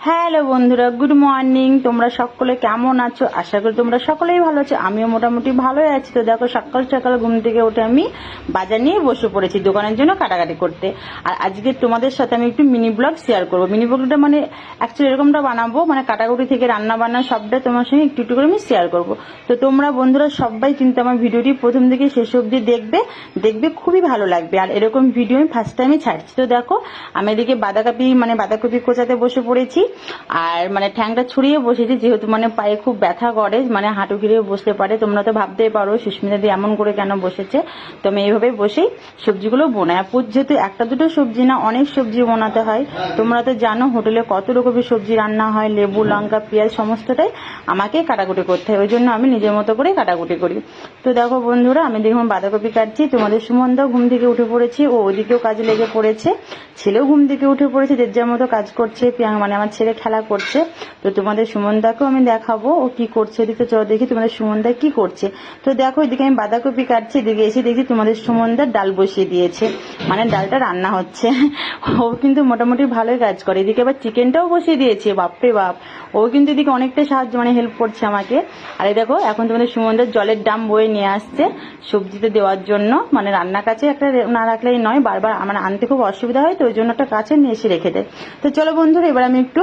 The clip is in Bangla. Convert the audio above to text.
হ্যালো বন্ধুরা, গুড মর্নিং। তোমরা সকলে কেমন আছো? আশা করি তোমরা সকলেই ভালো আছো। আমিও মোটামুটি ভালোই আছি। তো দেখো, সকাল সকাল ঘুম থেকে উঠে আমি বাজার নিয়ে বসে পড়েছি দোকানের জন্য কাটাকাটি করতে। আর আজকে তোমাদের সাথে আমি একটু মিনি ব্লগ শেয়ার করবো। মিনি ব্লগটা মানে অ্যাকচুয়ালি এরকমটা বানাবো, মানে কাটাকুটি থেকে রান্না বান্না সবটা তোমার সঙ্গে একটু একটু করে আমি শেয়ার করবো। তো তোমরা বন্ধুরা সবাই কিন্তু আমার ভিডিওটি প্রথম থেকে শেষ অবধি দেখবে খুবই ভালো লাগবে। আর এরকম ভিডিও আমি ফার্স্ট টাইমে ছাড়ছি। তো দেখো, আমি এদিকে বাঁধাকপি কোচাতে বসে পড়েছি। আর মানে ঠ্যাংটা ছড়িয়ে বসেছি, যেহেতু মানে পায়ে খুব ব্যথা করে, মানে হাঁটু ঘিরেও বসতে পারে। তোমরা তো ভাবতেই পারো সুস্মিতা দি এমন করে কেন বসেছে। তো আমি এইভাবে বসেই সবজিগুলো বোনাই। যেহেতু একটা দুটো সবজি না, অনেক সবজি বানাতে হয়। তোমরা তো জানো হোটেলে কত রকমের সবজি রান্না হয়, লেবু লঙ্কা পেঁয়াজ সমস্তটাই আমাকে কাটাকুটি করতে হয়। ওই জন্য আমি নিজের মতো করে কাটাকুটি করি। তো দেখো বন্ধুরা, আমি দেখুন বাঁধাকপি কাটছি। তোমাদের সুমনদাও ঘুম থেকে উঠে পড়েছি, ও ওদিকেও কাজে লেগে পড়েছে। ছেলেও ঘুম থেকে উঠে পড়েছে, যে যার মতো কাজ করছে। মানে আমার ছেলে খেলা করছে। তো তোমাদের সুমনদাকেও আমি দেখাবো ও কি করছে। এদিকে চলো দেখি তোমাদের সুমনদা কি করছে। তো দেখো, এদিকে আমি বাঁধাকপি কাটছি, এদিকে এসে দেখি তোমাদের সুমনদা ডাল বসিয়ে দিয়েছে, মানে ডালটা রান্না হচ্ছে। ও কিন্তু মোটামুটি ভালোই কাজ করে। এদিকে আবার চিকেনটাও বসিয়ে দিয়েছে, বাপরে বাপ। ও কিন্তু এদিকে অনেকটা সাহায্য মানে হেল্প করছে আমাকে। আর এই দেখো, এখন তোমাদের সুমনদার জলের ড্রাম বয়ে নিয়ে আসছে সবজিতে দেওয়ার জন্য। মানে রান্নার কাছে একটা না রাখলেই নয়, বারবার আমার আনতে খুব অসুবিধা হয়, তো ওই জন্য একটা কাছে নিয়ে এসে রেখে দেয়। তো চলো বন্ধুরা, এবার আমি একটু